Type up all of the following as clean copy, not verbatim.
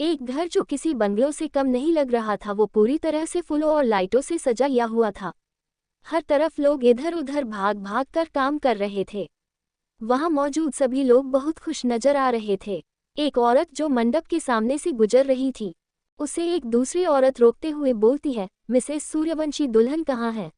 एक घर जो किसी बंगलों से कम नहीं लग रहा था, वो पूरी तरह से फूलों और लाइटों से सजाया हुआ था। हर तरफ लोग इधर उधर भाग भाग कर काम कर रहे थे। वहां मौजूद सभी लोग बहुत खुश नजर आ रहे थे। एक औरत जो मंडप के सामने से गुजर रही थी, उसे एक दूसरी औरत रोकते हुए बोलती है, मिसेस सूर्यवंशी, दुल्हन कहाँ है?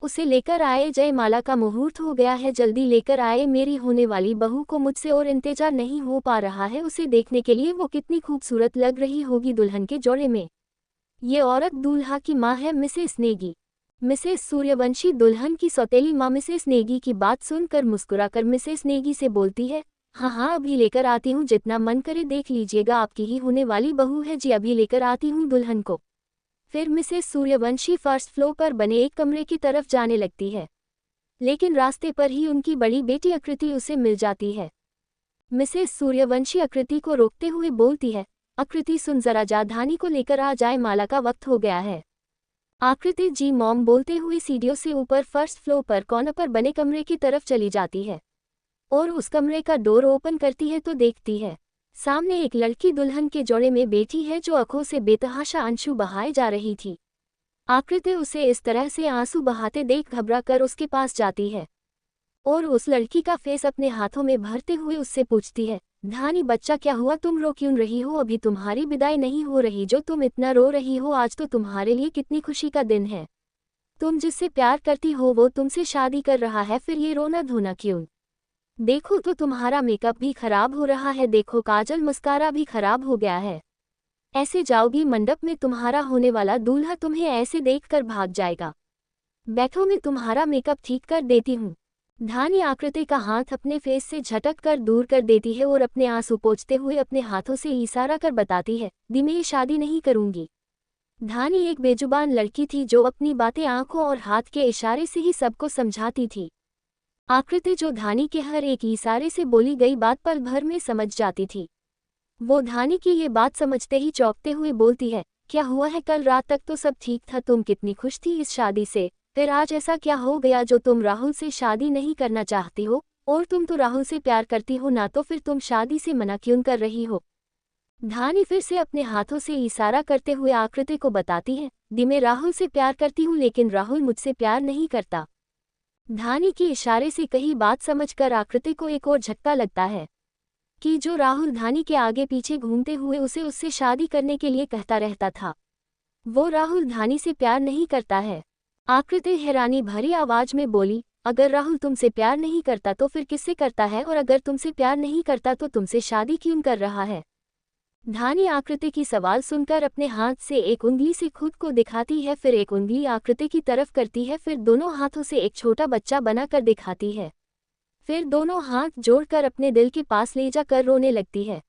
उसे लेकर आए, जयमाला का मुहूर्त हो गया है, जल्दी लेकर आए, मेरी होने वाली बहू को मुझसे और इंतजार नहीं हो पा रहा है। उसे देखने के लिए वो कितनी खूबसूरत लग रही होगी दुल्हन के जोड़े में। ये औरत दूल्हा की माँ है, मिसेस नेगी। मिसेस सूर्यवंशी दुल्हन की सौतेली माँ मिसेस नेगी की बात सुनकर मुस्कुराकर मिसेस नेगी से बोलती है, हाँ हाँ अभी लेकर आती हूँ, जितना मन करे देख लीजिएगा, आपकी ही होने वाली बहू है जी, अभी लेकर आती हूँ दुल्हन को। फिर मिसेस सूर्यवंशी फर्स्ट फ्लोर पर बने एक कमरे की तरफ जाने लगती है, लेकिन रास्ते पर ही उनकी बड़ी बेटी आकृति उसे मिल जाती है। मिसेस सूर्यवंशी आकृति को रोकते हुए बोलती है, आकृति सुन जरा, जा धानी को लेकर आ जाए, माला का वक्त हो गया है। आकृति जी मॉम बोलते हुए सीढ़ियों से ऊपर फर्स्ट फ्लोर पर कॉर्नर पर बने कमरे की तरफ चली जाती है और उस कमरे का डोर ओपन करती है तो देखती है सामने एक लड़की दुल्हन के जोड़े में बैठी है, जो आंखों से बेतहाशा आंसू बहाए जा रही थी। आकृति उसे इस तरह से आंसू बहाते देख घबरा कर उसके पास जाती है और उस लड़की का फेस अपने हाथों में भरते हुए उससे पूछती है, धानी बच्चा क्या हुआ, तुम रो क्यों रही हो? अभी तुम्हारी विदाई नहीं हो रही जो तुम इतना रो रही हो? आज तो तुम्हारे लिए कितनी खुशी का दिन है। तुम जिससे प्यार करती हो वो तुमसे शादी कर रहा है, फिर ये रोना धोना क्यों? देखो तो तुम्हारा मेकअप भी खराब हो रहा है, देखो काजल मस्कारा भी खराब हो गया है। ऐसे जाओगी मंडप में, तुम्हारा होने वाला दूल्हा तुम्हें ऐसे देखकर भाग जाएगा। बैठो, मैं तुम्हारा मेकअप ठीक कर देती हूँ। धानी आकृति का हाथ अपने फेस से झटक कर दूर कर देती है और अपने आंसू पोंछते हुए अपने हाथों से इशारा कर बताती है, दी मैं ये शादी नहीं करूंगी। धानी एक बेजुबान लड़की थी जो अपनी बातें आंखों और हाथ के इशारे से ही सबको समझाती थी। आकृति जो धानी के हर एक इशारे से बोली गई बात पल भर में समझ जाती थी। वो धानी की ये बात समझते ही चौंकते हुए बोलती है, क्या हुआ है? कल रात तक तो सब ठीक था, तुम कितनी खुश थी इस शादी से, फिर आज ऐसा क्या हो गया जो तुम राहुल से शादी नहीं करना चाहती हो? और तुम तो राहुल से प्यार करती हो ना, तो फिर तुम शादी से मना क्यों कर रही हो? धानी फिर से अपने हाथों से इशारा करते हुए आकृति को बताती है, दी मैं राहुल से प्यार करती हूँ, लेकिन राहुल मुझसे प्यार नहीं करता। धानी की इशारे से कही बात समझकर आकृति को एक और झटका लगता है कि जो राहुल धानी के आगे पीछे घूमते हुए उसे उससे शादी करने के लिए कहता रहता था, वो राहुल धानी से प्यार नहीं करता है। आकृति हैरानी भरी आवाज में बोली, अगर राहुल तुमसे प्यार नहीं करता तो फिर किससे करता है? और अगर तुमसे प्यार नहीं करता तो तुमसे शादी क्यों कर रहा है? धानी आकृति की सवाल सुनकर अपने हाथ से एक उंगली से खुद को दिखाती है, फिर एक उंगली आकृति की तरफ करती है, फिर दोनों हाथों से एक छोटा बच्चा बनाकर दिखाती है, फिर दोनों हाथ जोड़कर अपने दिल के पास ले जाकर रोने लगती है।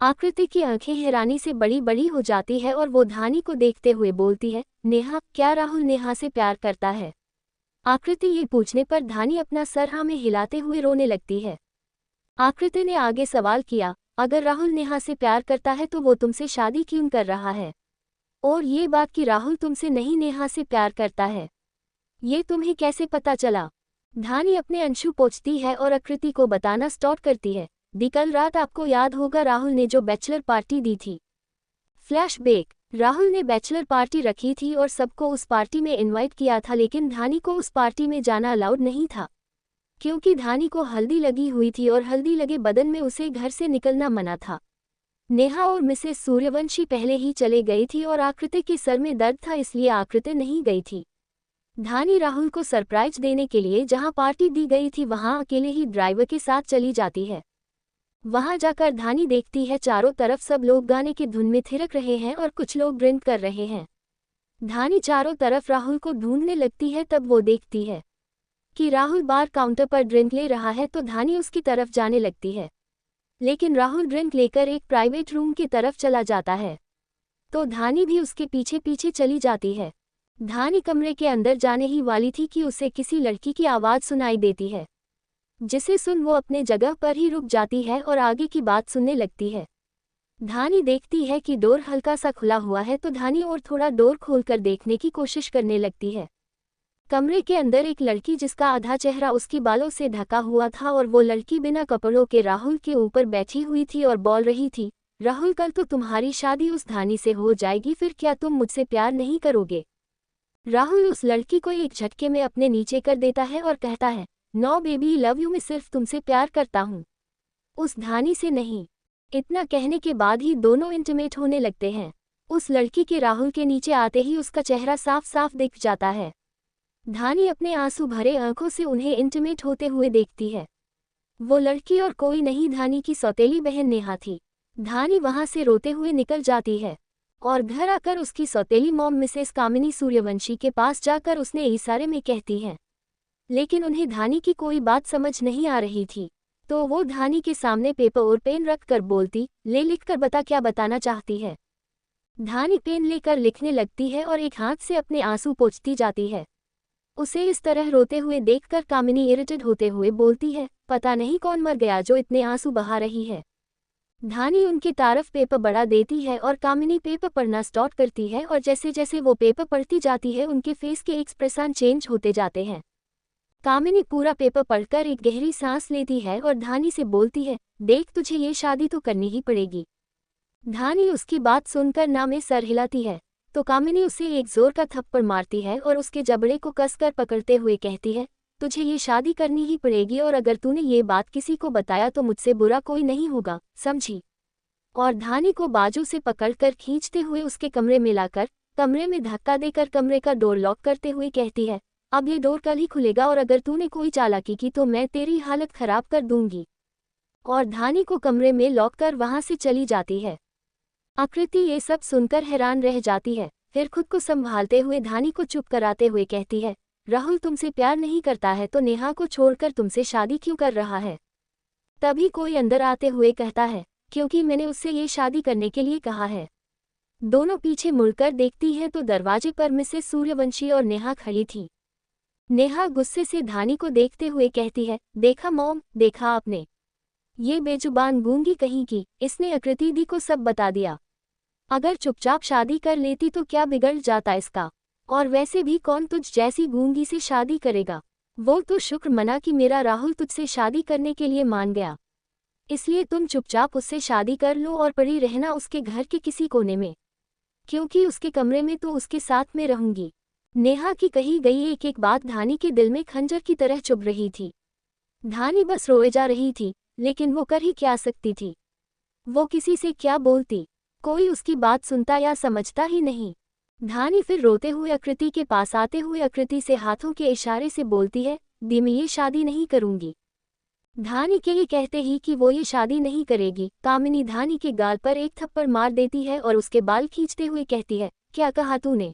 आकृति की आंखें हैरानी से बड़ी बड़ी हो जाती है और वो धानी को देखते हुए बोलती है, नेहा, क्या राहुल नेहा से प्यार करता है? आकृति ये पूछने पर धानी अपना सर हाँ में हिलाते हुए रोने लगती है। आकृति ने आगे सवाल किया, अगर राहुल नेहा से प्यार करता है तो वो तुमसे शादी क्यों कर रहा है? और ये बात कि राहुल तुमसे नहीं नेहा से प्यार करता है, ये तुम्हें कैसे पता चला? धानी अपने अंशु पोंछती है और आकृति को बताना स्टार्ट करती है, दी कल रात आपको याद होगा राहुल ने जो बैचलर पार्टी दी थी। फ्लैशबैक, राहुल ने बैचलर पार्टी रखी थी और सबको उस पार्टी में इनवाइट किया था, लेकिन धानी को उस पार्टी में जाना अलाउड नहीं था क्योंकि धानी को हल्दी लगी हुई थी और हल्दी लगे बदन में उसे घर से निकलना मना था। नेहा और मिसेस सूर्यवंशी पहले ही चले गई थी और आकृति के सर में दर्द था, इसलिए आकृति नहीं गई थी। धानी राहुल को सरप्राइज देने के लिए जहां पार्टी दी गई थी वहां अकेले ही ड्राइवर के साथ चली जाती है। वहां जाकर धानी देखती है चारों तरफ सब लोग गाने की धुन में थिरक रहे हैं और कुछ लोग ड्रिंक कर रहे हैं। धानी चारों तरफ राहुल को ढूंढने लगती है, तब वो देखती है कि राहुल बार काउंटर पर ड्रिंक ले रहा है, तो धानी उसकी तरफ जाने लगती है, लेकिन राहुल ड्रिंक लेकर एक प्राइवेट रूम की तरफ चला जाता है, तो धानी भी उसके पीछे पीछे चली जाती है। धानी कमरे के अंदर जाने ही वाली थी कि उसे किसी लड़की की आवाज़ सुनाई देती है, जिसे सुन वो अपने जगह पर ही रुक जाती है और आगे की बात सुनने लगती है। धानी देखती है कि डोर हल्का सा खुला हुआ है, तो धानी और थोड़ा डोर खोलकर देखने की कोशिश करने लगती है। कमरे के अंदर एक लड़की जिसका आधा चेहरा उसकी बालों से ढका हुआ था और वो लड़की बिना कपड़ों के राहुल के ऊपर बैठी हुई थी और बोल रही थी, राहुल कल तो तुम्हारी शादी उस धानी से हो जाएगी, फिर क्या तुम मुझसे प्यार नहीं करोगे? राहुल उस लड़की को एक झटके में अपने नीचे कर देता है और कहता है, नो बेबी लव यू, मैं सिर्फ तुमसे प्यार करता हूँ, उस धानी से नहीं। इतना कहने के बाद ही दोनों इंटीमेट होने लगते हैं। उस लड़की के राहुल के नीचे आते ही उसका चेहरा साफ साफ दिख जाता है। धानी अपने आंसू भरे आंखों से उन्हें इंटीमेट होते हुए देखती है। वो लड़की और कोई नहीं, धानी की सौतेली बहन नेहा थी। धानी वहां से रोते हुए निकल जाती है और घर आकर उसकी सौतेली मॉम मिसेस कामिनी सूर्यवंशी के पास जाकर उसने इशारे में कहती है, लेकिन उन्हें धानी की कोई बात समझ नहीं आ रही थी। तो वो धानी के सामने पेपर और पेन रख कर बोलती, ले लिख कर बता क्या बताना चाहती है। धानी पेन लेकर लिखने लगती है और एक हाथ से अपने आंसू पोंछती जाती है। उसे इस तरह रोते हुए देखकर कामिनी इरिटेट होते हुए बोलती है, पता नहीं कौन मर गया जो इतने आंसू बहा रही है। धानी उनकी तारफ पेपर बढ़ा देती है और कामिनी पेपर पढ़ना स्टार्ट करती है और जैसे जैसे वो पेपर पढ़ती जाती है उनके फेस के एक्सप्रेशन चेंज होते जाते हैं। कामिनी पूरा पेपर पढ़कर एक गहरी सांस लेती है और धानी से बोलती है, देख तुझे ये शादी तो करनी ही पड़ेगी। धानी उसकी बात सुनकर ना में सर हिलाती है तो कामिनी उसे एक जोर का थप्पड़ मारती है और उसके जबड़े को कसकर पकड़ते हुए कहती है, तुझे ये शादी करनी ही पड़ेगी और अगर तूने ये बात किसी को बताया तो मुझसे बुरा कोई नहीं होगा, समझी? और धानी को बाजू से पकड़कर खींचते हुए उसके कमरे में लाकर कमरे में धक्का देकर कमरे का डोर लॉक करते हुए कहती है, अब ये डोर कल ही खुलेगा और अगर तूने कोई चालाकी की तो मैं तेरी हालत खराब कर दूंगी। और धानी को कमरे में लॉक कर वहां से चली जाती है। आकृति ये सब सुनकर हैरान रह जाती है, फिर खुद को संभालते हुए धानी को चुप कराते हुए कहती है, राहुल तुमसे प्यार नहीं करता है तो नेहा को छोड़कर तुमसे शादी क्यों कर रहा है? तभी कोई अंदर आते हुए कहता है, क्योंकि मैंने उससे ये शादी करने के लिए कहा है। दोनों पीछे मुड़कर देखती हैं तो दरवाजे पर मिसेस सूर्यवंशी और नेहा खड़ी थी। नेहा गुस्से से धानी को देखते हुए कहती है, देखा मॉम, देखा आपने, ये बेजुबान गूंगी कहीं की, इसने आकृति दी को सब बता दिया। अगर चुपचाप शादी कर लेती तो क्या बिगड़ जाता इसका? और वैसे भी कौन तुझ जैसी गूंगी से शादी करेगा? वो तो शुक्र मना कि मेरा राहुल तुझसे शादी करने के लिए मान गया, इसलिए तुम चुपचाप उससे शादी कर लो और पड़ी रहना उसके घर के किसी कोने में, क्योंकि उसके कमरे में तो उसके साथ में रहूंगी। नेहा की कही गई एक एक बात धानी के दिल में खंजर की तरह चुभ रही थी। धानी बस रोए जा रही थी, लेकिन वो कर ही क्या सकती थी? वो किसी से क्या बोलती? कोई उसकी बात सुनता या समझता ही नहीं। धानी फिर रोते हुए आकृति के पास आते हुए आकृति से हाथों के इशारे से बोलती है, दी मैं ये शादी नहीं करूंगी। धानी के ये कहते ही कि वो ये शादी नहीं करेगी, कामिनी धानी के गाल पर एक थप्पड़ मार देती है और उसके बाल खींचते हुए कहती है, क्या कहा तूने?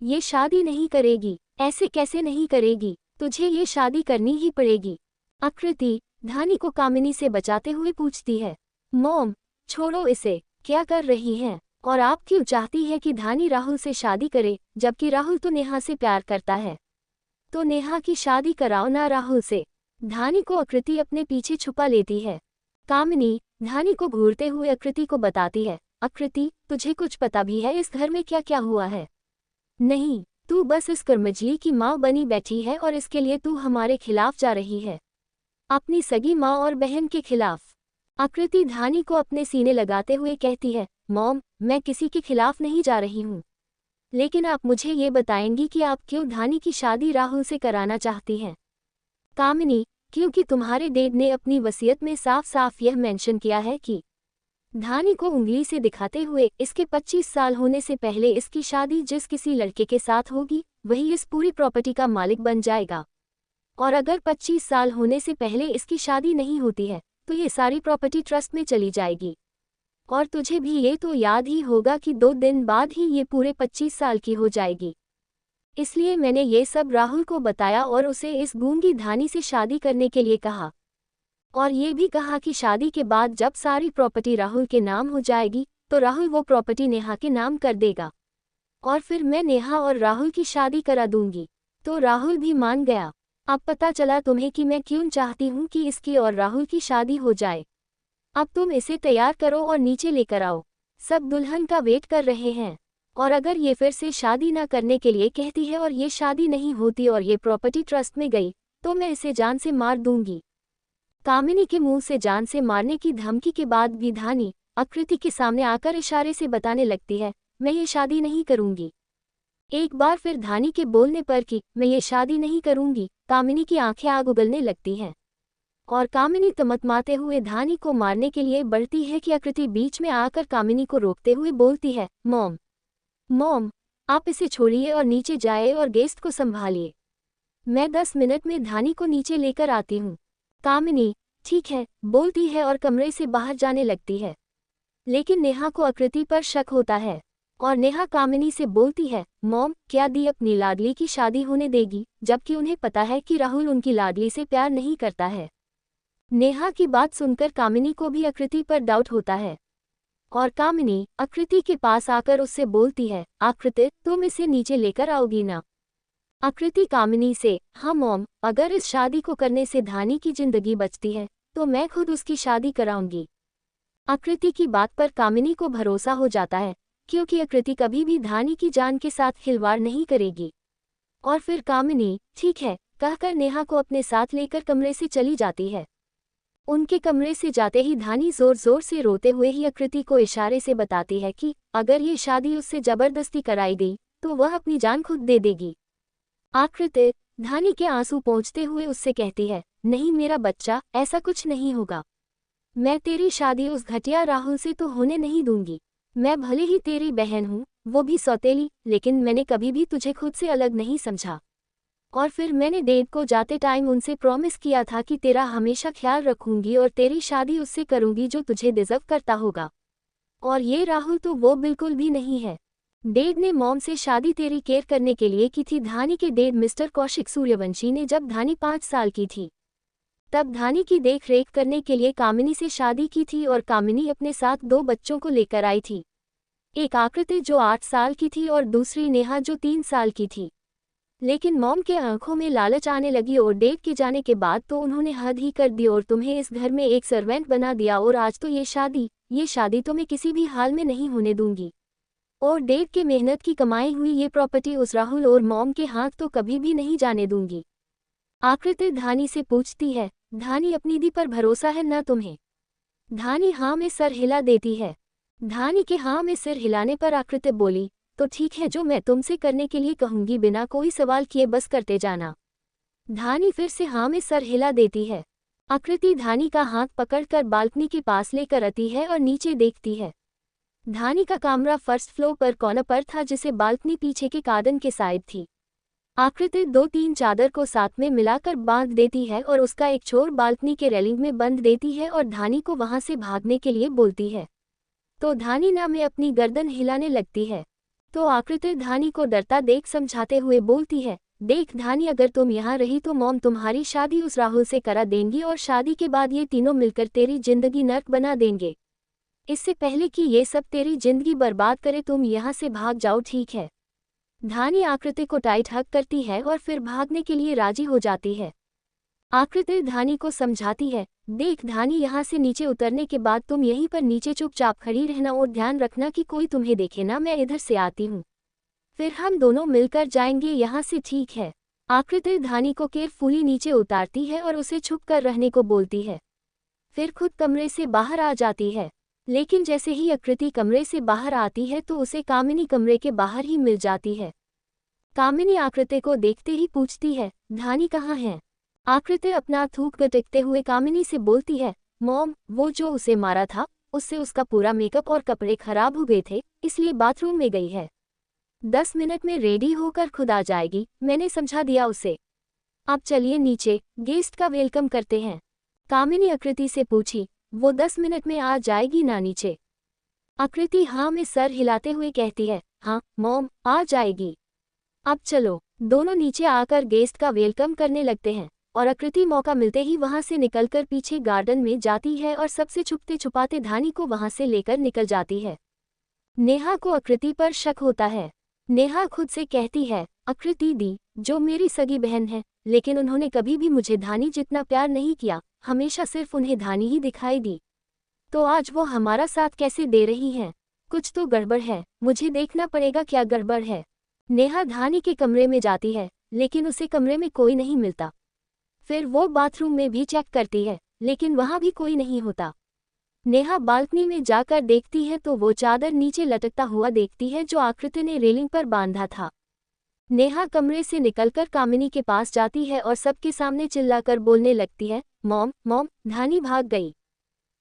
ये शादी नहीं करेगी? ऐसे कैसे नहीं करेगी? तुझे ये शादी करनी ही पड़ेगी। आकृति धानी को कामिनी से बचाते हुए पूछती है, मॉम छोड़ो इसे, क्या कर रही हैं? और आप क्यों चाहती है कि धानी राहुल से शादी करे, जबकि राहुल तो नेहा से प्यार करता है? तो नेहा की शादी कराओ ना राहुल से। धानी को आकृति अपने पीछे छुपा लेती है। कामिनी धानी को घूरते हुए आकृति को बताती है, आकृति तुझे कुछ पता भी है इस घर में क्या क्या हुआ है? नहीं, तू बस इस कर्मजली की माँ बनी बैठी है और इसके लिए तू हमारे खिलाफ जा रही है, अपनी सगी माँ और बहन के खिलाफ। आकृति धानी को अपने सीने लगाते हुए कहती है, मॉम मैं किसी के खिलाफ नहीं जा रही हूँ, लेकिन आप मुझे ये बताएंगी कि आप क्यों धानी की शादी राहुल से कराना चाहती हैं? कामिनी क्योंकि तुम्हारे डैड ने अपनी वसीयत में साफ साफ यह मेंशन किया है कि धानी को उंगली से दिखाते हुए, इसके 25 साल होने से पहले इसकी शादी जिस किसी लड़के के साथ होगी वही इस पूरी प्रॉपर्टी का मालिक बन जाएगा, और अगर 25 साल होने से पहले इसकी शादी नहीं होती है तो ये सारी प्रॉपर्टी ट्रस्ट में चली जाएगी। और तुझे भी ये तो याद ही होगा कि 2 दिन बाद ही ये पूरे 25 साल की हो जाएगी। इसलिए मैंने ये सब राहुल को बताया और उसे इस गूंगी धानी से शादी करने के लिए कहा, और ये भी कहा कि शादी के बाद जब सारी प्रॉपर्टी राहुल के नाम हो जाएगी तो राहुल वो प्रॉपर्टी नेहा के नाम कर देगा और फिर मैं नेहा और राहुल की शादी करा दूंगी। तो राहुल भी मान गया। अब पता चला तुम्हें कि मैं क्यों चाहती हूँ कि इसकी और राहुल की शादी हो जाए। अब तुम इसे तैयार करो और नीचे लेकर आओ, सब दुल्हन का वेट कर रहे हैं। और अगर ये फिर से शादी ना करने के लिए कहती है और ये शादी नहीं होती और ये प्रॉपर्टी ट्रस्ट में गई तो मैं इसे जान से मार दूंगी। कामिनी के मुंह से जान से मारने की धमकी के बाद भी धानी आकृति के सामने आकर इशारे से बताने लगती है, मैं ये शादी नहीं करूंगी। एक बार फिर धानी के बोलने पर कि मैं ये शादी नहीं करूंगी, कामिनी की आंखें आग उगलने लगती हैं और कामिनी तमतमाते हुए धानी को मारने के लिए बढ़ती है कि आकृति बीच में आकर कामिनी को रोकते हुए बोलती है, मॉम मॉम, आप इसे छोड़िए और नीचे जाए और गेस्ट को संभालिए। मैं 10 मिनट में धानी को नीचे लेकर आती हूँ। कामिनी ठीक है बोलती है और कमरे से बाहर जाने लगती है। लेकिन नेहा को आकृति पर शक होता है और नेहा कामिनी से बोलती है, मॉम क्या दी अपनी लाडली की शादी होने देगी, जबकि उन्हें पता है कि राहुल उनकी लाडली से प्यार नहीं करता है। नेहा की बात सुनकर कामिनी को भी आकृति पर डाउट होता है और कामिनी आकृति के पास आकर उससे बोलती है, आकृति तुम इसे नीचे लेकर आओगी ना। आकृति कामिनी से, हाँ मॉम, अगर इस शादी को करने से धानी की जिंदगी बचती है तो मैं खुद उसकी शादी कराऊंगी। आकृति की बात पर कामिनी को भरोसा हो जाता है क्योंकि आकृति कभी भी धानी की जान के साथ खिलवाड़ नहीं करेगी। और फिर कामिनी ठीक है कहकर नेहा को अपने साथ लेकर कमरे से चली जाती है। उनके कमरे से जाते ही धानी जोर जोर से रोते हुए ही आकृति को इशारे से बताती है कि अगर ये शादी उससे जबरदस्ती कराई गई तो वह अपनी जान खुद दे देगी। आकृति धानी के आंसू पोंछते हुए उससे कहती है, नहीं मेरा बच्चा, ऐसा कुछ नहीं होगा। मैं तेरी शादी उस घटिया राहुल से तो होने नहीं दूंगी। मैं भले ही तेरी बहन हूँ, वो भी सौतेली, लेकिन मैंने कभी भी तुझे खुद से अलग नहीं समझा। और फिर मैंने डेट को जाते टाइम उनसे प्रॉमिस किया था कि तेरा हमेशा ख्याल रखूंगी और तेरी शादी उससे करूंगी जो तुझे डिजर्व करता होगा। और ये राहुल तो वो बिल्कुल भी नहीं है। डेड ने मॉम से शादी तेरी केयर करने के लिए की थी। धानी के डेड मिस्टर कौशिक सूर्यवंशी ने जब धानी 5 साल की थी तब धानी की देख रेख करने के लिए कामिनी से शादी की थी और कामिनी अपने साथ 2 बच्चों को लेकर आई थी। एक आकृति जो 8 साल की थी और दूसरी नेहा जो 3 साल की थी। लेकिन मॉम के आंखों में लालच आने लगी और डेड के जाने के बाद तो उन्होंने हद ही कर दी और तुम्हें इस घर में एक सर्वेंट बना दिया और आज तो ये शादी तो मैं किसी भी हाल में नहीं होने दूंगी। और डेड के मेहनत की कमाई हुई ये प्रॉपर्टी उस राहुल और मॉम के हाथ तो कभी भी नहीं जाने दूंगी। आकृति धानी से पूछती है, धानी अपनी दी पर भरोसा है ना तुम्हें? धानी हाँ में सर हिला देती है। धानी के हाँ में सिर हिलाने पर आकृति बोली, तो ठीक है, जो मैं तुमसे करने के लिए कहूंगी बिना कोई सवाल किए बस करते जाना। धानी फिर से हाँ में सर हिला देती है। आकृति धानी का हाथ पकड़कर बालकनी के पास लेकर आती है और नीचे देखती है। धानी का कमरा फर्स्ट फ्लोर पर कॉर्नर पर था जिसे बालकनी पीछे के गार्डन के साइड थी। आकृति 2-3 चादर को साथ में मिलाकर बांध देती है और उसका एक छोर बालकनी के रेलिंग में बंध देती है और धानी को वहां से भागने के लिए बोलती है। तो धानी ना में अपनी गर्दन हिलाने लगती है। तो आकृति धानी को डरता देख समझाते हुए बोलती है, देख धानी, अगर तुम यहाँ रही तो मॉम तुम्हारी शादी उस राहुल से करा देंगी और शादी के बाद ये तीनों मिलकर तेरी जिंदगी नर्क बना देंगे। इससे पहले कि ये सब तेरी जिंदगी बर्बाद करे तुम यहाँ से भाग जाओ, ठीक है? धानी आकृति को टाइट हग करती है और फिर भागने के लिए राजी हो जाती है। आकृति धानी को समझाती है, देख धानी, यहाँ से नीचे उतरने के बाद तुम यहीं पर नीचे चुपचाप खड़ी रहना और ध्यान रखना कि कोई तुम्हें देखे ना, मैं इधर से आती हूँ, फिर हम दोनों मिलकर जाएंगे यहाँ से, ठीक है? आकृति धानी को केयरफुली नीचे उतारती है और उसे छुप कर रहने को बोलती है। फिर खुद कमरे से बाहर आ जाती है। लेकिन जैसे ही आकृति कमरे से बाहर आती है तो उसे कामिनी कमरे के बाहर ही मिल जाती है। कामिनी आकृति को देखते ही पूछती है, धानी कहाँ है? आकृति अपना थूक गटकते हुए कामिनी से बोलती है, मॉम, वो जो उसे मारा था उससे उसका पूरा मेकअप और कपड़े खराब हो गए थे, इसलिए बाथरूम में गई है। 10 मिनट में रेडी होकर खुद आ जाएगी, मैंने समझा दिया उसे। अब चलिए नीचे, गेस्ट का वेलकम करते हैं। कामिनी आकृति से पूछी, वो 10 मिनट में आ जाएगी ना नीचे? आकृति हाँ में सर हिलाते हुए कहती है, हाँ मॉम, आ जाएगी। अब चलो। दोनों नीचे आकर गेस्ट का वेलकम करने लगते हैं और आकृति मौका मिलते ही वहां से निकलकर पीछे गार्डन में जाती है और सबसे छुपते छुपाते धानी को वहां से लेकर निकल जाती है। नेहा को आकृति पर शक होता है। नेहा खुद से कहती है, आकृति दी जो मेरी सगी बहन है, लेकिन उन्होंने कभी भी मुझे धानी जितना प्यार नहीं किया, हमेशा सिर्फ उन्हें धानी ही दिखाई दी। तो आज वो हमारा साथ कैसे दे रही हैं? कुछ तो गड़बड़ है, मुझे देखना पड़ेगा क्या गड़बड़ है। नेहा धानी के कमरे में जाती है, लेकिन उसे कमरे में कोई नहीं मिलता। फिर वो बाथरूम में भी चेक करती है, लेकिन वहां भी कोई नहीं होता। नेहा बालकनी में जाकर देखती है तो वो चादर नीचे लटकता हुआ देखती है जो आकृति ने रेलिंग पर बांधा था। नेहा कमरे से निकलकर कामिनी के पास जाती है और सबके सामने चिल्लाकर बोलने लगती है, मॉम मॉम, धानी भाग गई,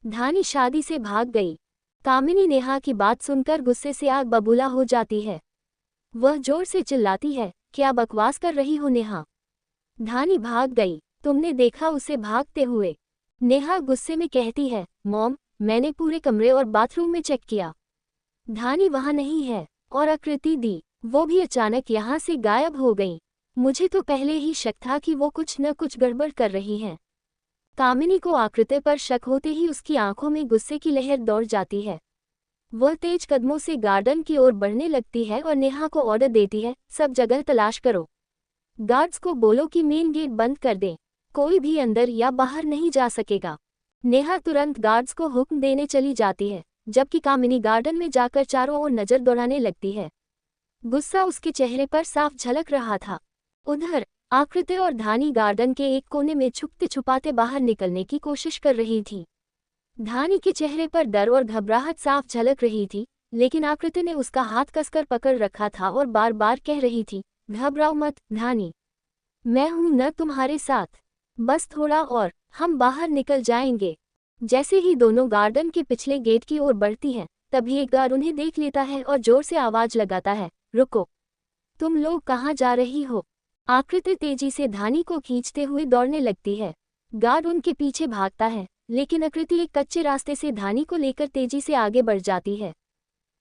धानी शादी से भाग गई। कामिनी नेहा की बात सुनकर गुस्से से आग बबूला हो जाती है। वह जोर से चिल्लाती है, क्या बकवास कर रही हो नेहा? धानी भाग गई, तुमने देखा उसे भागते हुए? नेहा गुस्से में कहती है, मॉम, मैंने पूरे कमरे और बाथरूम में चेक किया, धानी वहां नहीं है। और आकृति दी, वो भी अचानक यहाँ से गायब हो गई। मुझे तो पहले ही शक था कि वो कुछ न कुछ गड़बड़ कर रही हैं। कामिनी को आकृति पर शक होते ही उसकी आंखों में गुस्से की लहर दौड़ जाती है। वह तेज कदमों से गार्डन की ओर बढ़ने लगती है और नेहा को ऑर्डर देती है, सब जगह तलाश करो। गार्ड्स को बोलो कि मेन गेट बंद कर दें, कोई भी अंदर या बाहर नहीं जा सकेगा। नेहा तुरंत गार्ड्स को हुक्म देने चली जाती है, जबकि कामिनी गार्डन में जाकर चारों ओर नजर दौड़ाने लगती है। गुस्सा उसके चेहरे पर साफ झलक रहा था। उधर आकृति और धानी गार्डन के एक कोने में छुपते छुपाते बाहर निकलने की कोशिश कर रही थी। धानी के चेहरे पर डर और घबराहट साफ झलक रही थी, लेकिन आकृति ने उसका हाथ कसकर पकड़ रखा था और बार बार कह रही थी, घबराओ मत धानी, मैं हूं न तुम्हारे साथ, बस थोड़ा और हम बाहर निकल जाएंगे। जैसे ही दोनों गार्डन के पिछले गेट की ओर बढ़ती हैं, तभी एक गार्ड उन्हें देख लेता है और जोर से आवाज लगाता है, रुको, तुम लोग कहाँ जा रही हो? आकृति तेजी से धानी को खींचते हुए दौड़ने लगती है। गार्ड उनके पीछे भागता है, लेकिन आकृति एक कच्चे रास्ते से धानी को लेकर तेजी से आगे बढ़ जाती है।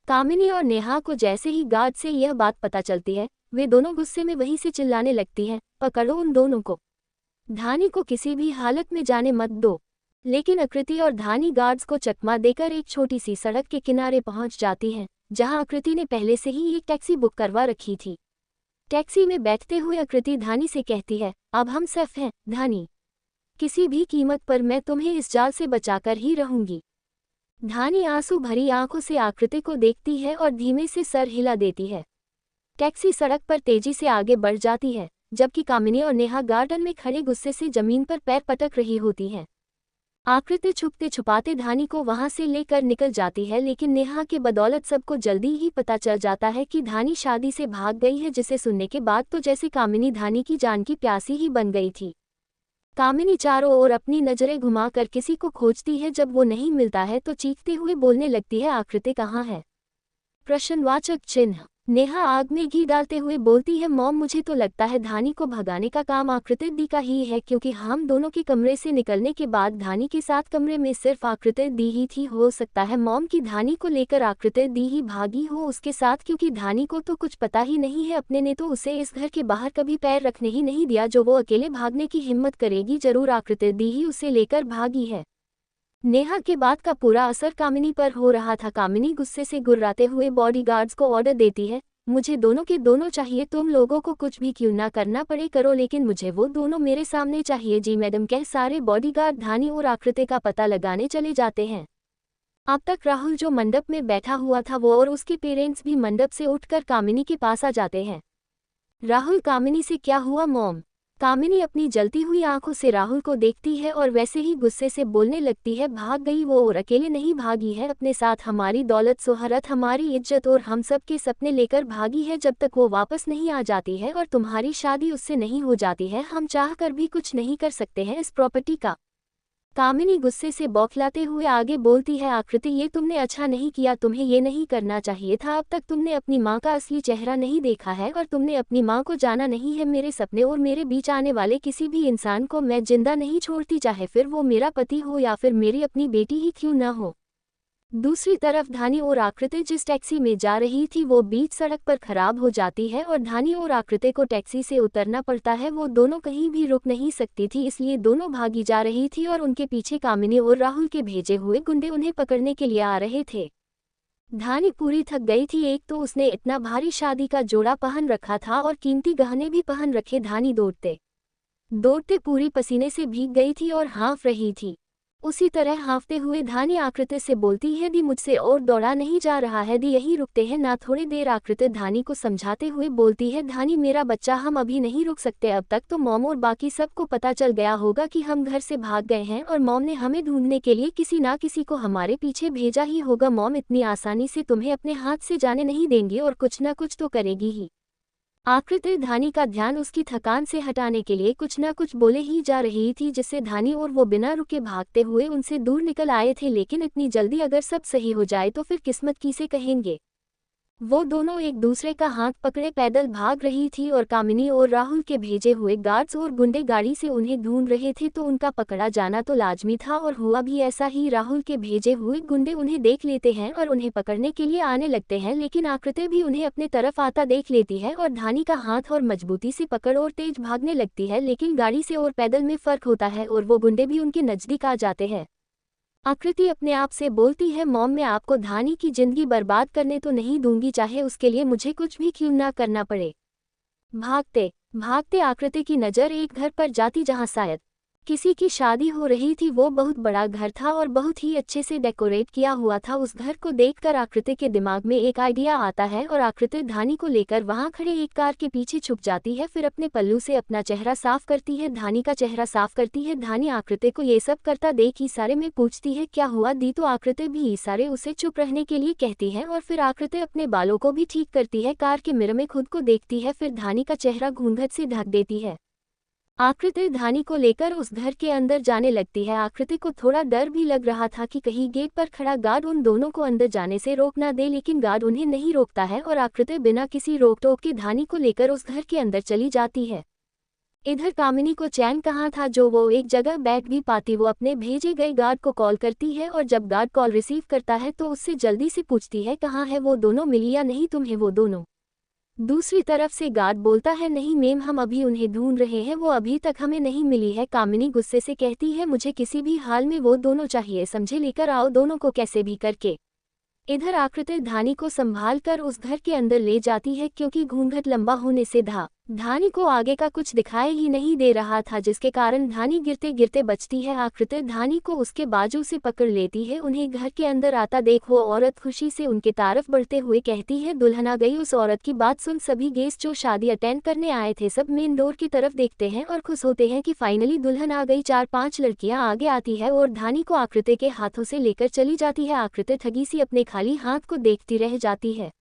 कामिनी और नेहा को जैसे ही गार्ड से यह बात पता चलती है, वे दोनों गुस्से में वहीं से चिल्लाने लगती हैं, पकड़ो उन दोनों को, धानी को किसी भी हालत में जाने मत दो। लेकिन आकृति और धानी गार्ड्स को चकमा देकर एक छोटी सी सड़क के किनारे पहुंच जाती हैं, जहां आकृति ने पहले से ही एक टैक्सी बुक करवा रखी थी। टैक्सी में बैठते हुए आकृति धानी से कहती है, अब हम सेफ हैं धानी, किसी भी कीमत पर मैं तुम्हें इस जाल से बचाकर ही रहूंगी। धानी आंसू भरी आंखों से आकृति को देखती है और धीमे से सर हिला देती है। टैक्सी सड़क पर तेजी से आगे बढ़ जाती है, जबकि कामिनी और नेहा गार्डन में खड़े गुस्से से जमीन पर पैर पटक रही होती हैं। आकृति छुपते छुपाते धानी को वहां से लेकर निकल जाती है, लेकिन नेहा के बदौलत सबको जल्दी ही पता चल जाता है कि धानी शादी से भाग गई है, जिसे सुनने के बाद तो जैसे कामिनी धानी की जान की प्यासी ही बन गई थी। कामिनी चारों ओर अपनी नजरें घुमाकर किसी को खोजती है, जब वो नहीं मिलता है तो चीखते हुए बोलने लगती है, आकृति कहाँ है? प्रश्नवाचक चिन्ह। नेहा आग में घी डालते हुए बोलती है, मॉम, मुझे तो लगता है धानी को भगाने का काम आकृति दी का ही है, क्योंकि हम दोनों के कमरे से निकलने के बाद धानी के साथ कमरे में सिर्फ आकृति दी ही थी। हो सकता है मॉम की धानी को लेकर आकृति दी ही भागी हो उसके साथ, क्योंकि धानी को तो कुछ पता ही नहीं है, अपने ने तो उसे इस घर के बाहर कभी पैर रखने ही नहीं दिया, जो वो अकेले भागने की हिम्मत करेगी, जरूर आकृति दी ही उसे लेकर भागी है। नेहा के बात का पूरा असर कामिनी पर हो रहा था। कामिनी गुस्से से गुर्राते हुए बॉडीगार्ड्स को ऑर्डर देती है, मुझे दोनों के दोनों चाहिए, तुम लोगों को कुछ भी क्यों ना करना पड़े करो, लेकिन मुझे वो दोनों मेरे सामने चाहिए। जी मैडम, कह सारे बॉडीगार्ड धानी और आकृति का पता लगाने चले जाते हैं। अब तक राहुल जो मंडप में बैठा हुआ था, वो और उसके पेरेंट्स भी मंडप से उठकर कामिनी के पास आ जाते हैं। राहुल कामिनी से, क्या हुआ मॉम? कामिनी अपनी जलती हुई आंखों से राहुल को देखती है और वैसे ही गुस्से से बोलने लगती है, भाग गई वो, और अकेले नहीं भागी है, अपने साथ हमारी दौलत, सोहरत, हमारी इज्जत और हम सब के सपने लेकर भागी है। जब तक वो वापस नहीं आ जाती है और तुम्हारी शादी उससे नहीं हो जाती है, हम चाह कर भी कुछ नहीं कर सकते हैं इस प्रॉपर्टी का। कामिनी गुस्से से बौखलाते हुए आगे बोलती है, आकृति, ये तुमने अच्छा नहीं किया, तुम्हें ये नहीं करना चाहिए था। अब तक तुमने अपनी माँ का असली चेहरा नहीं देखा है और तुमने अपनी माँ को जाना नहीं है। मेरे सपने और मेरे बीच आने वाले किसी भी इंसान को मैं जिंदा नहीं छोड़ती, चाहे फिर वो मेरा पति हो या फिर मेरी अपनी बेटी ही क्यों न हो। दूसरी तरफ धानी और आकृति जिस टैक्सी में जा रही थी, वो बीच सड़क पर खराब हो जाती है और धानी और आकृति को टैक्सी से उतरना पड़ता है। वो दोनों कहीं भी रुक नहीं सकती थी, इसलिए दोनों भागी जा रही थी और उनके पीछे कामिनी और राहुल के भेजे हुए गुंडे उन्हें पकड़ने के लिए आ रहे थे। धानी पूरी थक गई थी, एक तो उसने इतना भारी शादी का जोड़ा पहन रखा था और कीमती गहने भी पहन रखे। धानी दौड़ते दौड़ते पूरी पसीने से भीग गई थी और हाँफ रही थी। उसी तरह हाँफते हुए धानी आकृति से बोलती है, दी मुझसे और दौड़ा नहीं जा रहा है, दी यही रुकते हैं ना थोड़ी देर। आकृति धानी को समझाते हुए बोलती है, धानी मेरा बच्चा हम अभी नहीं रुक सकते, अब तक तो मॉम और बाकी सबको पता चल गया होगा कि हम घर से भाग गए हैं और मॉम ने हमें ढूंढने के लिए किसी ना किसी को हमारे पीछे भेजा ही होगा। मॉम इतनी आसानी से तुम्हें अपने हाथ से जाने नहीं देंगी और कुछ ना कुछ तो करेगी ही। आकृति धानी का ध्यान उसकी थकान से हटाने के लिए कुछ न कुछ बोले ही जा रही थी, जिससे धानी और वो बिना रुके भागते हुए उनसे दूर निकल आए थे। लेकिन इतनी जल्दी अगर सब सही हो जाए तो फिर किस्मत किसे कहेंगे। वो दोनों एक दूसरे का हाथ पकड़े पैदल भाग रही थी और कामिनी और राहुल के भेजे हुए गार्ड्स और गुंडे गाड़ी से उन्हें ढूंढ रहे थे, तो उनका पकड़ा जाना तो लाजमी था और हुआ भी ऐसा ही। राहुल के भेजे हुए गुंडे उन्हें देख लेते हैं और उन्हें पकड़ने के लिए आने लगते हैं, लेकिन आकृति भी उन्हें अपने तरफ आता देख लेती है और धानी का हाथ और मजबूती से पकड़ और तेज भागने लगती है। लेकिन गाड़ी से और पैदल में फर्क होता है और वो गुंडे भी उनके नजदीक आ जाते हैं। आकृति अपने आप से बोलती है, मॉम मैं आपको धानी की जिंदगी बर्बाद करने तो नहीं दूंगी, चाहे उसके लिए मुझे कुछ भी क्यों ना करना पड़े। भागते भागते आकृति की नज़र एक घर पर जाती जहां शायद किसी की शादी हो रही थी। वो बहुत बड़ा घर था और बहुत ही अच्छे से डेकोरेट किया हुआ था। उस घर को देखकर आकृति के दिमाग में एक आइडिया आता है और आकृति धानी को लेकर वहां खड़े एक कार के पीछे छुप जाती है। फिर अपने पल्लू से अपना चेहरा साफ करती है, धानी का चेहरा साफ करती है। धानी आकृति को ये सब करता देख इशारे में पूछती है, क्या हुआ दी? तो आकृति भी इशारे उसे चुप रहने के लिए कहती है और फिर आकृति अपने बालों को भी ठीक करती है। कार के मिरर में खुद को देखती है, फिर धानी का चेहरा घूंघट से ढक देती है। आकृति धानी को लेकर उस घर के अंदर जाने लगती है। आकृति को थोड़ा डर भी लग रहा था कि कहीं गेट पर खड़ा गार्ड उन दोनों को अंदर जाने से रोक ना दे, लेकिन गार्ड उन्हें नहीं रोकता है और आकृति बिना किसी रोक टोक के धानी को लेकर उस घर के अंदर चली जाती है। इधर कामिनी को चैन कहाँ था जो वो एक जगह बैठ भी पाती। वो अपने भेजे गए गार्ड को कॉल करती है और जब गार्ड कॉल रिसीव करता है तो उससे जल्दी से पूछती है, कहाँ है वो दोनों, मिली या नहीं तुम्हें वो दोनों? दूसरी तरफ से गार्ड बोलता है, नहीं मैम हम अभी उन्हें ढूंढ रहे हैं, वो अभी तक हमें नहीं मिली है। कामिनी गुस्से से कहती है, मुझे किसी भी हाल में वो दोनों चाहिए, समझे, लेकर आओ दोनों को कैसे भी करके। इधर आकृति धानी को संभाल कर उस घर के अंदर ले जाती है, क्योंकि घूंघट लंबा होने से धानी को आगे का कुछ दिखाई ही नहीं दे रहा था, जिसके कारण धानी गिरते गिरते बचती है। आकृति धानी को उसके बाजू से पकड़ लेती है। उन्हें घर के अंदर आता देख वो औरत खुशी से उनके तारफ बढ़ते हुए कहती है, दुल्हन आ गई। उस औरत की बात सुन सभी गेस्ट जो शादी अटेंड करने आए थे सब मेन डोर की तरफ देखते हैं और खुश होते हैं कि फाइनली दुल्हन आ गई। 4-5 लड़कियां आगे आती है और धानी को आकृति के हाथों से लेकर चली जाती है। आकृति ठगी सी अपने खाली हाथ को देखती रह जाती है।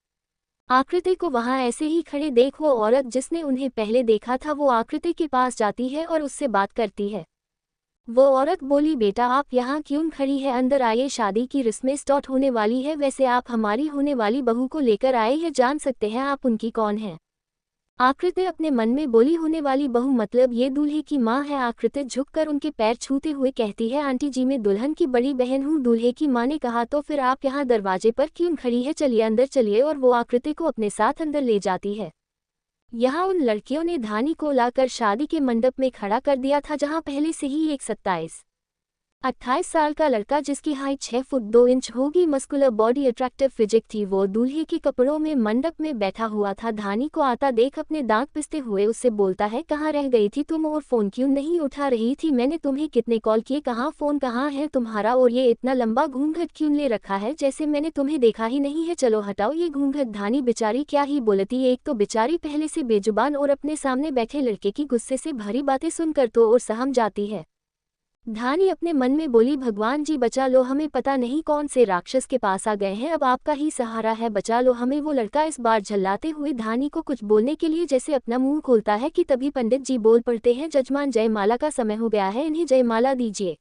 आकृति को वहां ऐसे ही खड़े देख वो औरत जिसने उन्हें पहले देखा था वो आकृति के पास जाती है और उससे बात करती है। वो औरत बोली, बेटा आप यहाँ क्यों खड़ी है, अंदर आइए, शादी की रस्में स्टार्ट होने वाली है। वैसे आप हमारी होने वाली बहू को लेकर आए हैं, जान सकते हैं आप उनकी कौन है? आकृति अपने मन में बोली, होने वाली बहू मतलब ये दूल्हे की माँ है। आकृति झुककर उनके पैर छूते हुए कहती है, आंटी जी मैं दुल्हन की बड़ी बहन हूँ। दूल्हे की माँ ने कहा, तो फिर आप यहाँ दरवाजे पर क्यों खड़ी है, चलिए अंदर चलिए। और वो आकृति को अपने साथ अंदर ले जाती है। यहाँ उन लड़कियों ने धानी को लाकर शादी के मंडप में खड़ा कर दिया था, जहाँ पहले से ही एक 27-28 साल का लड़का जिसकी हाइट 6 फुट 2 इंच होगी, मस्कुलर बॉडी, अट्रैक्टिव फिजिक थी, वो दूल्हे के कपड़ों में मंडप में बैठा हुआ था। धानी को आता देख अपने दांत पिसते हुए उससे बोलता है, कहाँ रह गई थी तुम और फ़ोन क्यों नहीं उठा रही थी? मैंने तुम्हें कितने कॉल किए, कहाँ फ़ोन कहाँ है तुम्हारा? और ये इतना लंबा घूंघट क्यों ले रखा है, जैसे मैंने तुम्हें देखा ही नहीं है। चलो हटाओ ये घूंघट। धानी बेचारी क्या ही बोलती, एक तो बेचारी पहले से बेजुबान और अपने सामने बैठे लड़के की गुस्से से भरी बातें सुनकर तो और सहम जाती है। धानी अपने मन में बोली, भगवान जी बचा लो, हमें पता नहीं कौन से राक्षस के पास आ गए हैं, अब आपका ही सहारा है, बचा लो हमें। वो लड़का इस बार झल्लाते हुए धानी को कुछ बोलने के लिए जैसे अपना मुंह खोलता है कि तभी पंडित जी बोल पड़ते हैं, जजमान जयमाला का समय हो गया है, इन्हें जयमाला दीजिए।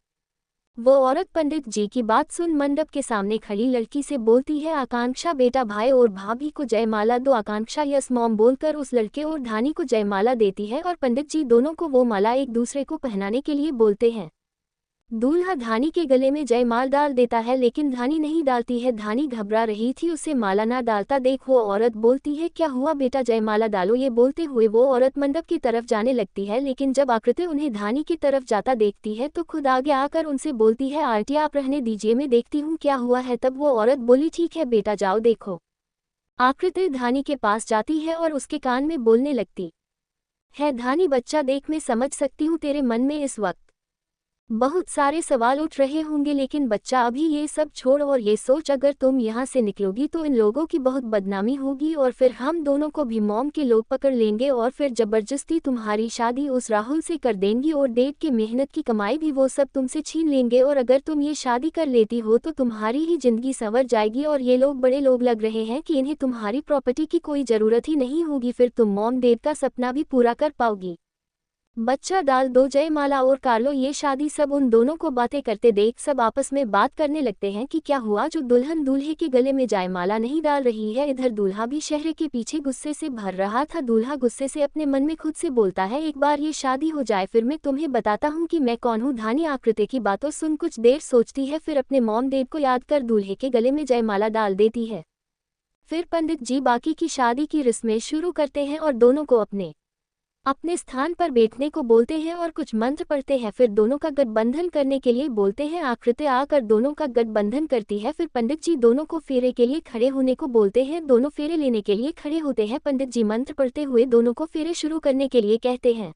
वो औरत पंडित जी की बात सुन मंडप के सामने खड़ी लड़की से बोलती है, आकांक्षा बेटा भाई और भाभी को जयमाला दो। आकांक्षा यस मॉम बोलकर उस लड़के और धानी को जयमाला देती है और पंडित जी दोनों को वो माला एक दूसरे को पहनाने के लिए बोलते हैं। दूल्हा धानी के गले में जयमाल डाल देता है, लेकिन धानी नहीं डालती है। धानी घबरा रही थी, उसे माला ना डालता देख वो औरत बोलती है, क्या हुआ बेटा, जयमाला डालो। ये बोलते हुए वो औरत मंडप की तरफ जाने लगती है, लेकिन जब आकृति उन्हें धानी की तरफ जाता देखती है तो खुद आगे आकर उनसे बोलती है, आंटी आप रहने दीजिए, मैं देखती हूँ क्या हुआ है। तब वो औरत बोली, ठीक है बेटा जाओ देखो। आकृति धानी के पास जाती है और उसके कान में बोलने लगती है, धानी बच्चा देख मैं समझ सकती हूँ तेरे मन में इस वक्त बहुत सारे सवाल उठ रहे होंगे, लेकिन बच्चा अभी ये सब छोड़ और ये सोच, अगर तुम यहाँ से निकलोगी तो इन लोगों की बहुत बदनामी होगी और फिर हम दोनों को भी मॉम के लोग पकड़ लेंगे और फिर जबरदस्ती तुम्हारी शादी उस राहुल से कर देंगी और डेट की मेहनत की कमाई भी वो सब तुमसे छीन लेंगे। और अगर तुम ये शादी कर लेती हो तो तुम्हारी ही जिंदगी संवर जाएगी और ये लोग बड़े लोग लग रहे हैं कि इन्हें तुम्हारी प्रॉपर्टी की कोई ज़रूरत ही नहीं होगी, फिर तुम मॉम डेट का सपना भी पूरा कर पाओगी। बच्चा डाल दो। जयमाला और कार्लो ये शादी सब उन दोनों को बातें करते देख सब आपस में बात करने लगते हैं कि क्या हुआ जो दुल्हन दूल्हे के गले में जयमाला नहीं डाल रही है। इधर दूल्हा भी शहर के पीछे गुस्से से भर रहा था। दूल्हा गुस्से से अपने मन में खुद से बोलता है, एक बार ये शादी हो जाए फिर मैं तुम्हें बताता हूँ कि मैं कौन हूँ। धानी आकृति की बातों सुन कुछ देर सोचती है, फिर अपने मॉम डेड को याद कर दूल्हे के गले में जयमाला डाल देती है। फिर पंडित जी बाकी की शादी की रस्में शुरू करते हैं और दोनों को अपने अपने स्थान पर बैठने को बोलते हैं और कुछ मंत्र पढ़ते हैं। फिर दोनों का गठबंधन करने के लिए बोलते हैं। आकृति आकर दोनों का गठबंधन करती है। फिर पंडित जी दोनों को फेरे के लिए खड़े होने को बोलते हैं। दोनों फेरे लेने के लिए खड़े होते हैं। पंडित जी मंत्र पढ़ते हुए दोनों को फेरे शुरू करने के लिए कहते हैं।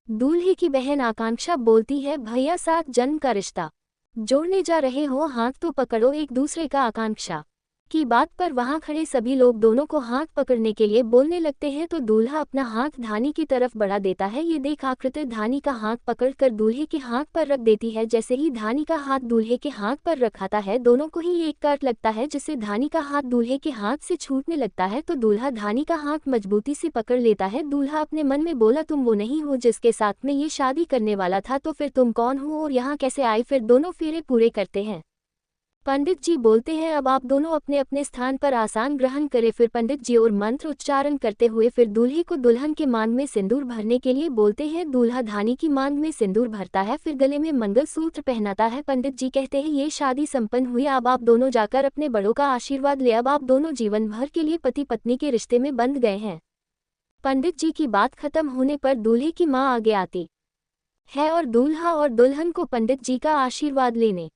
दूल्हे की बहन आकांक्षा बोलती है, भैया 7 जन्म का रिश्ता जोड़ने जा रहे हो, हाथ तो पकड़ो एक दूसरे का। आकांक्षा की बात पर वहां खड़े सभी लोग दोनों को हाथ पकड़ने के लिए बोलने लगते हैं तो दूल्हा अपना हाथ धानी की तरफ बढ़ा देता है। ये देख आकृति धानी का हाथ पकड़कर दूल्हे के हाथ पर रख देती है। जैसे ही धानी का हाथ दूल्हे के हाथ पर रखाता है दोनों को ही एक काट लगता है, जिससे धानी का हाथ दूल्हे के हाथ से छूटने लगता है तो दूल्हा धानी का हाथ मजबूती से पकड़ लेता है। दूल्हा अपने मन में बोला, तुम वो नहीं हो जिसके साथ में ये शादी करने वाला था, तो फिर तुम कौन हो और यहाँ कैसे आई। फिर दोनों फेरे पूरे करते हैं। पंडित जी बोलते हैं, अब आप दोनों अपने अपने स्थान पर आसन ग्रहण करें। फिर पंडित जी और मंत्र उच्चारण करते हुए फिर दूल्हे को दुल्हन के मांग में सिंदूर भरने के लिए बोलते हैं। दूल्हा धानी की मांग में सिंदूर भरता है, फिर गले में मंगलसूत्र पहनाता है। पंडित जी कहते हैं, ये शादी संपन्न हुई, अब आप दोनों जाकर अपने बड़ों का आशीर्वाद ले। अब आप दोनों जीवन भर के लिए पति पत्नी के रिश्ते में बंध गए हैं। पंडित जी की बात खत्म होने पर दूल्हे की माँ आगे आती है और दूल्हा और दुल्हन को पंडित जी का आशीर्वाद लेने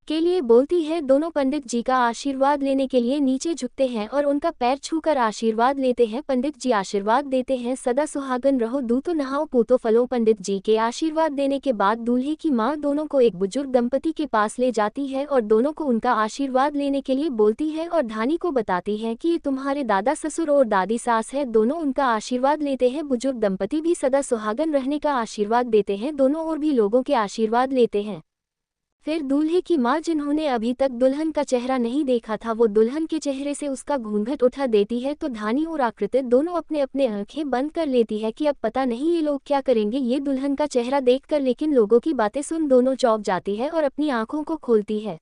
के लिए बोलती है। दोनों पंडित जी का आशीर्वाद लेने के लिए नीचे झुकते हैं और उनका पैर छूकर आशीर्वाद लेते हैं। पंडित जी आशीर्वाद देते हैं, सदा सुहागन रहो, दूतो नहाओ पूतो फलो। पंडित जी के आशीर्वाद देने के बाद दूल्हे की मां दोनों को एक बुजुर्ग दंपति के पास ले जाती है और दोनों को उनका आशीर्वाद लेने के लिए बोलती है और धानी को बताती है कि ये तुम्हारे दादा ससुर और दादी सास है। दोनों उनका आशीर्वाद लेते हैं। बुजुर्ग दंपति भी सदा सुहागन रहने का आशीर्वाद देते हैं। दोनों और भी लोगों के आशीर्वाद लेते हैं। फिर दूल्हे की माँ, जिन्होंने अभी तक दुल्हन का चेहरा नहीं देखा था, वो दुल्हन के चेहरे से उसका घूंघट उठा देती है तो धानी और आकृति दोनों अपने अपने आंखें बंद कर लेती है कि अब पता नहीं ये लोग क्या करेंगे ये दुल्हन का चेहरा देखकर। लेकिन लोगों की बातें सुन दोनों चौंक जाती है और अपनी आंखों को खोलती है।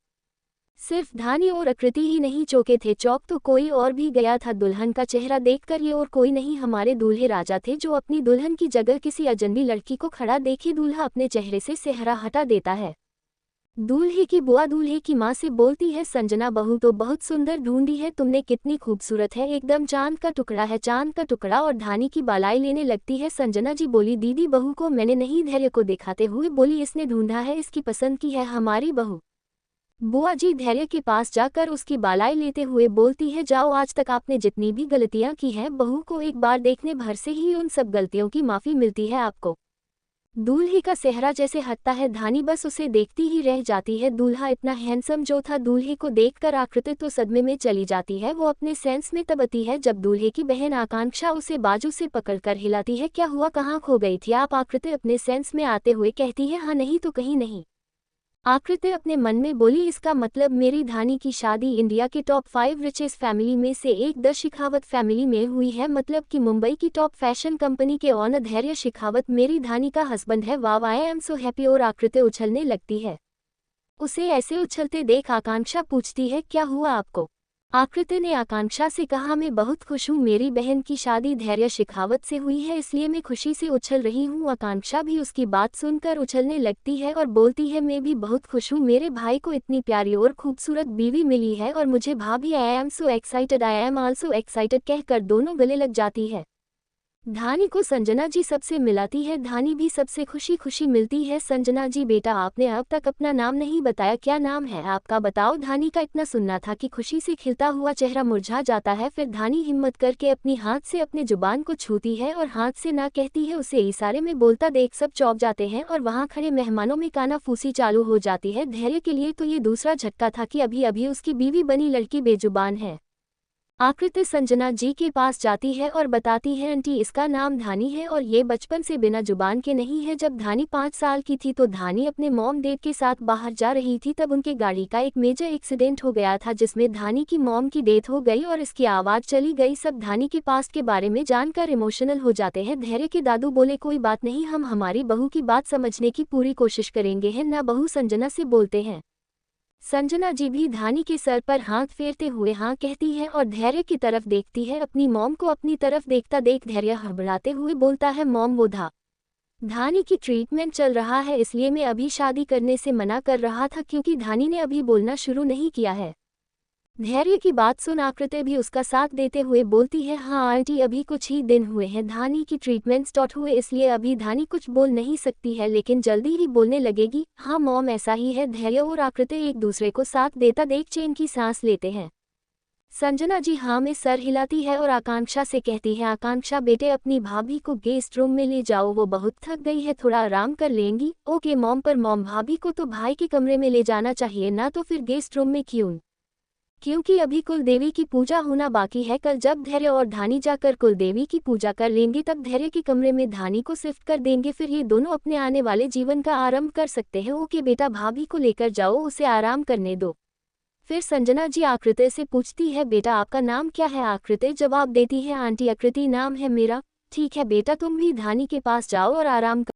सिर्फ धानी और आकृति ही नहीं चौंके थे, चौंक तो कोई और भी गया था दुल्हन का चेहरा देखकर। ये और कोई नहीं, हमारे दूल्हे राजा थे, जो अपनी दुल्हन की जगह किसी अजनबी लड़की को खड़ा देखे दूल्हा अपने चेहरे से सेहरा हटा देता है। दूल्हे की बुआ दूल्हे की माँ से बोलती है, संजना बहू तो बहुत सुंदर ढूंढी है तुमने, कितनी खूबसूरत है, एकदम चांद का टुकड़ा है, चांद का टुकड़ा। और धानी की बालाई लेने लगती है। संजना जी बोली, दीदी बहू को मैंने नहीं, धैर्य को दिखाते हुए बोली, इसने ढूंढा है, इसकी पसंद की है हमारी बहू। बुआ जी धैर्य के पास जाकर उसकी बालाई लेते हुए बोलती है, जाओ, आज तक आपने जितनी भी गलतियां की हैं बहू को एक बार देखने भर से ही उन सब गलतियों की माफी मिलती है आपको। दूल्हे का सेहरा जैसे हटता है, धानी बस उसे देखती ही रह जाती है। दूल्हा इतना हैंडसम जो था, दूल्हे को देखकर आकृति तो सदमे में चली जाती है। वो अपने सेंस में तब आती है जब दूल्हे की बहन आकांक्षा उसे बाजू से पकड़कर हिलाती है। क्या हुआ, कहाँ खो गई थी आप। आकृति अपने सेंस में आते हुए कहती है, हाँ नहीं तो कहीं नहीं। आकृति अपने मन में बोली, इसका मतलब मेरी धानी की शादी इंडिया के टॉप 5 रिचेस्ट फैमिली में से एक द शेखावत फैमिली में हुई है, मतलब कि मुंबई की टॉप फैशन कंपनी के ओनर धैर्य शेखावत मेरी धानी का हस्बैंड है। वाव, आई एम सो हैप्पी। और आकृति उछलने लगती है। उसे ऐसे उछलते देख आकांक्षा पूछती है, क्या हुआ आपको। आकृति ने आकांक्षा से कहा, मैं बहुत खुश हूँ, मेरी बहन की शादी धैर्य शेखावत से हुई है, इसलिए मैं खुशी से उछल रही हूँ। आकांक्षा भी उसकी बात सुनकर उछलने लगती है और बोलती है, मैं भी बहुत खुश हूँ, मेरे भाई को इतनी प्यारी और खूबसूरत बीवी मिली है और मुझे भाभी, I am so excited, I am also excited कहकर दोनों गले लग जाती है। धानी को संजना जी सबसे मिलाती है, धानी भी सबसे खुशी खुशी मिलती है। संजना जी बेटा आपने अब तक अपना नाम नहीं बताया, क्या नाम है आपका बताओ। धानी का इतना सुनना था कि खुशी से खिलता हुआ चेहरा मुरझा जाता है। फिर धानी हिम्मत करके अपनी हाथ से अपने जुबान को छूती है और हाथ से ना कहती है, उसे इशारे में बोलता देख सब चौंक जाते हैं और वहाँ खड़े मेहमानों में कानाफूसी चालू हो जाती है। धैर्य के लिए तो ये दूसरा झटका था कि अभी अभी उसकी बीवी बनी लड़की बेजुबान है। आकृति संजना जी के पास जाती है और बताती है आंटी इसका नाम धानी है और ये बचपन से बिना जुबान के नहीं है। जब धानी 5 साल की थी तो धानी अपने मॉम डैड के साथ बाहर जा रही थी, तब उनके गाड़ी का एक मेजर एक्सीडेंट हो गया था जिसमें धानी की मॉम की डेथ हो गई और इसकी आवाज़ चली गई। सब धानी के पास्ट के बारे में जानकर इमोशनल हो जाते हैं। धैर्य के दादू बोले कोई बात नहीं, हम हमारी बहू की बात समझने की पूरी कोशिश करेंगे है ना बहू, संजना से बोलते हैं। संजना जी भी धानी के सर पर हाथ फेरते हुए हाँ कहती है और धैर्य की तरफ देखती है। अपनी मॉम को अपनी तरफ देखता देख धैर्य हड़बड़ाते हुए बोलता है मॉम वो धानी की ट्रीटमेंट चल रहा है, इसलिए मैं अभी शादी करने से मना कर रहा था क्योंकि धानी ने अभी बोलना शुरू नहीं किया है। धैर्य की बात सुन आकृति भी उसका साथ देते हुए बोलती है हाँ आंटी अभी कुछ ही दिन हुए हैं धानी की ट्रीटमेंट स्टार्ट हुए, इसलिए अभी धानी कुछ बोल नहीं सकती है लेकिन जल्दी ही बोलने लगेगी। हाँ मॉम ऐसा ही है। धैर्य और आकृति एक दूसरे को साथ देता देख चैन की सांस लेते हैं। संजना जी हाँ में सर हिलाती है और आकांक्षा से कहती है आकांक्षा बेटे अपनी भाभी को गेस्ट रूम में ले जाओ, वो बहुत थक गई है, थोड़ा आराम कर लेंगी। ओके मॉम, पर मॉम भाभी को तो भाई के कमरे में ले जाना चाहिए ना, तो फिर गेस्ट रूम में क्यों? क्योंकि अभी कुलदेवी की पूजा होना बाकी है। कल जब धैर्य और धानी जाकर कुलदेवी की पूजा कर लेंगे तब धैर्य के कमरे में धानी को शिफ्ट कर देंगे, फिर ये दोनों अपने आने वाले जीवन का आरंभ कर सकते हैं। ओके बेटा भाभी को लेकर जाओ, उसे आराम करने दो। फिर संजना जी आकृति से पूछती है बेटा आपका नाम क्या है। आकृति जवाब देती है आंटी आकृति नाम है मेरा। ठीक है बेटा तुम भी धानी के पास जाओ और आराम